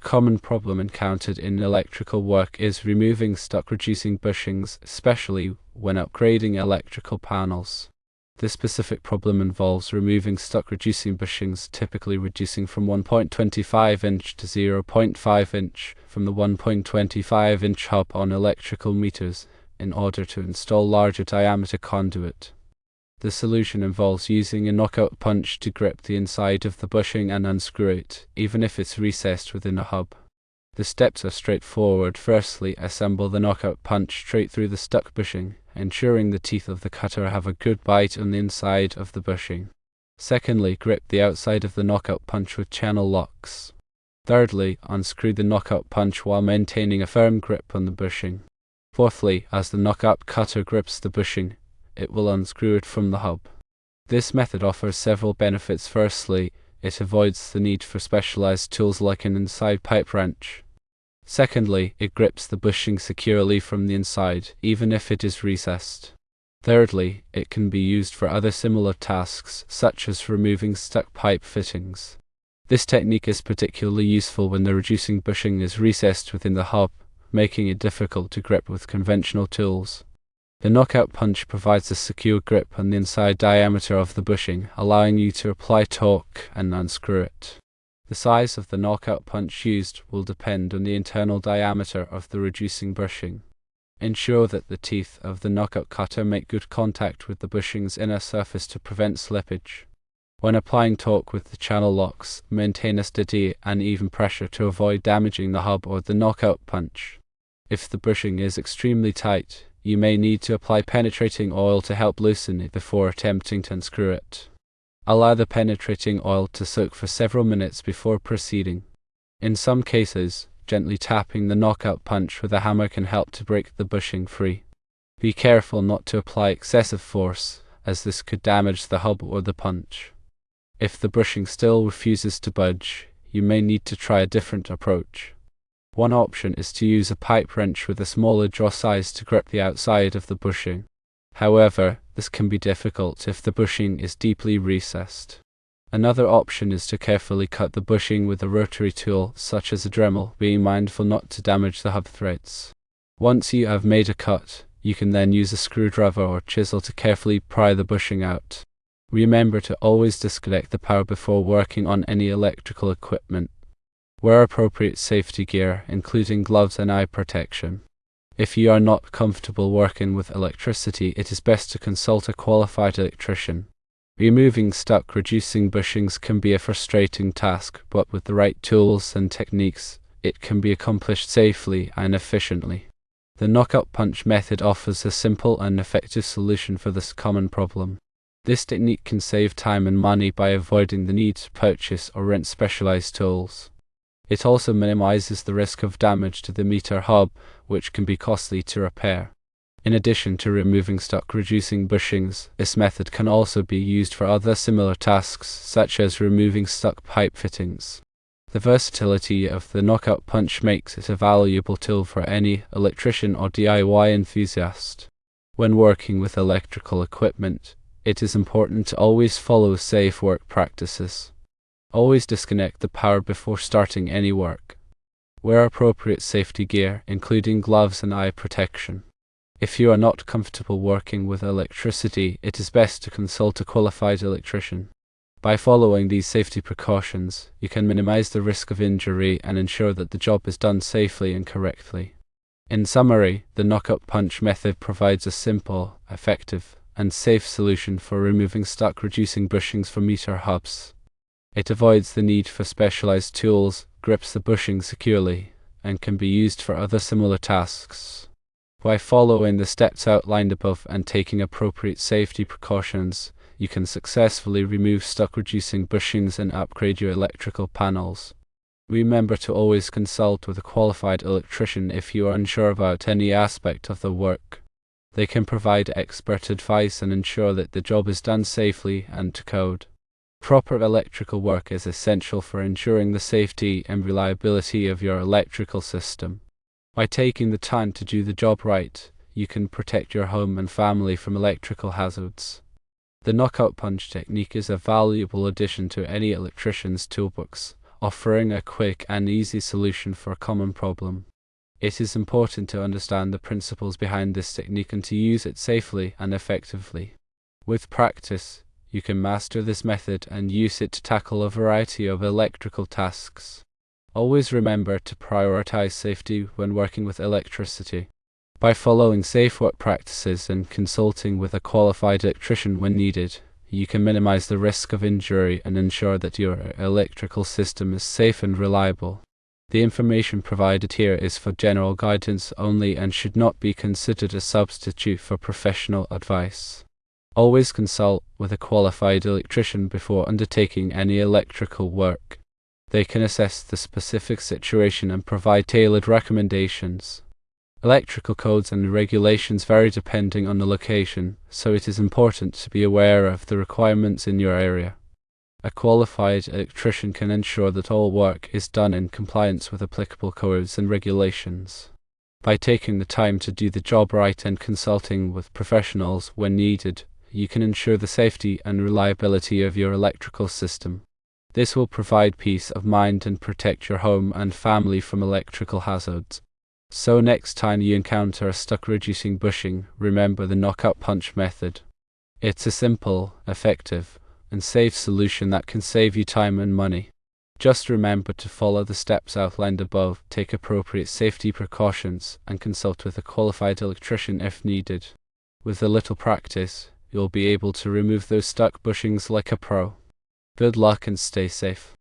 common problem encountered in electrical work is removing stuck reducing bushings, especially when upgrading electrical panels. This specific problem involves removing stuck reducing bushings, typically reducing from 1.25 inch to 0.5 inch from the 1.25 inch hub on electrical meters in order to install larger diameter conduit. The solution involves using a knockout punch to grip the inside of the bushing and unscrew it, even if it's recessed within a hub. The steps are straightforward. Firstly, assemble the knockout punch straight through the stuck bushing, ensuring the teeth of the cutter have a good bite on the inside of the bushing. Secondly, grip the outside of the knockout punch with channel locks. Thirdly, unscrew the knockout punch while maintaining a firm grip on the bushing. Fourthly, as the knockout cutter grips the bushing, it will unscrew it from the hub. This method offers several benefits. Firstly, it avoids the need for specialized tools like an inside pipe wrench. Secondly, it grips the bushing securely from the inside, even if it is recessed. Thirdly, it can be used for other similar tasks, such as removing stuck pipe fittings. This technique is particularly useful when the reducing bushing is recessed within the hub, making it difficult to grip with conventional tools. The knockout punch provides a secure grip on the inside diameter of the bushing, allowing you to apply torque and unscrew it. The size of the knockout punch used will depend on the internal diameter of the reducing bushing. Ensure that the teeth of the knockout cutter make good contact with the bushing's inner surface to prevent slippage. When applying torque with the channel locks, maintain a steady and even pressure to avoid damaging the hub or the knockout punch. If the bushing is extremely tight, you may need to apply penetrating oil to help loosen it before attempting to unscrew it. Allow the penetrating oil to soak for several minutes before proceeding. In some cases, gently tapping the knockout punch with a hammer can help to break the bushing free. Be careful not to apply excessive force, as this could damage the hub or the punch. If the bushing still refuses to budge, you may need to try a different approach. One option is to use a pipe wrench with a smaller jaw size to grip the outside of the bushing. However, this can be difficult if the bushing is deeply recessed. Another option is to carefully cut the bushing with a rotary tool, such as a Dremel, being mindful not to damage the hub threads. Once you have made a cut, you can then use a screwdriver or chisel to carefully pry the bushing out. Remember to always disconnect the power before working on any electrical equipment. Wear appropriate safety gear, including gloves and eye protection. If you are not comfortable working with electricity, it is best to consult a qualified electrician. Removing stuck reducing bushings can be a frustrating task, but with the right tools and techniques, it can be accomplished safely and efficiently. The knockout punch method offers a simple and effective solution for this common problem. This technique can save time and money by avoiding the need to purchase or rent specialized tools. It also minimizes the risk of damage to the meter hub, which can be costly to repair. In addition to removing stuck reducing bushings, this method can also be used for other similar tasks, such as removing stuck pipe fittings. The versatility of the knockout punch makes it a valuable tool for any electrician or DIY enthusiast. When working with electrical equipment, it is important to always follow safe work practices. Always disconnect the power before starting any work. Wear appropriate safety gear, including gloves and eye protection. If you are not comfortable working with electricity, it is best to consult a qualified electrician. By following these safety precautions, you can minimize the risk of injury and ensure that the job is done safely and correctly. In summary, the knockout punch method provides a simple, effective, and safe solution for removing stuck reducing bushings from meter hubs. It avoids the need for specialized tools, grips the bushing securely, and can be used for other similar tasks. By following the steps outlined above and taking appropriate safety precautions, you can successfully remove stuck reducing bushings and upgrade your electrical panels. Remember to always consult with a qualified electrician if you are unsure about any aspect of the work. They can provide expert advice and ensure that the job is done safely and to code. Proper electrical work is essential for ensuring the safety and reliability of your electrical system. By taking the time to do the job right, you can protect your home and family from electrical hazards. The knockout punch technique is a valuable addition to any electrician's toolbox, offering a quick and easy solution for a common problem. It is important to understand the principles behind this technique and to use it safely and effectively. With practice, you can master this method and use it to tackle a variety of electrical tasks. Always remember to prioritize safety when working with electricity. By following safe work practices and consulting with a qualified electrician when needed, you can minimize the risk of injury and ensure that your electrical system is safe and reliable. The information provided here is for general guidance only and should not be considered a substitute for professional advice. Always consult with a qualified electrician before undertaking any electrical work. They can assess the specific situation and provide tailored recommendations. Electrical codes and regulations vary depending on the location, so it is important to be aware of the requirements in your area. A qualified electrician can ensure that all work is done in compliance with applicable codes and regulations. By taking the time to do the job right and consulting with professionals when needed, you can ensure the safety and reliability of your electrical system. This will provide peace of mind and protect your home and family from electrical hazards. So next time you encounter a stuck-reducing bushing, remember the knockout punch method. It's a simple, effective, and safe solution that can save you time and money. Just remember to follow the steps outlined above, take appropriate safety precautions, and consult with a qualified electrician if needed. With a little practice, you'll be able to remove those stuck bushings like a pro. Good luck and stay safe.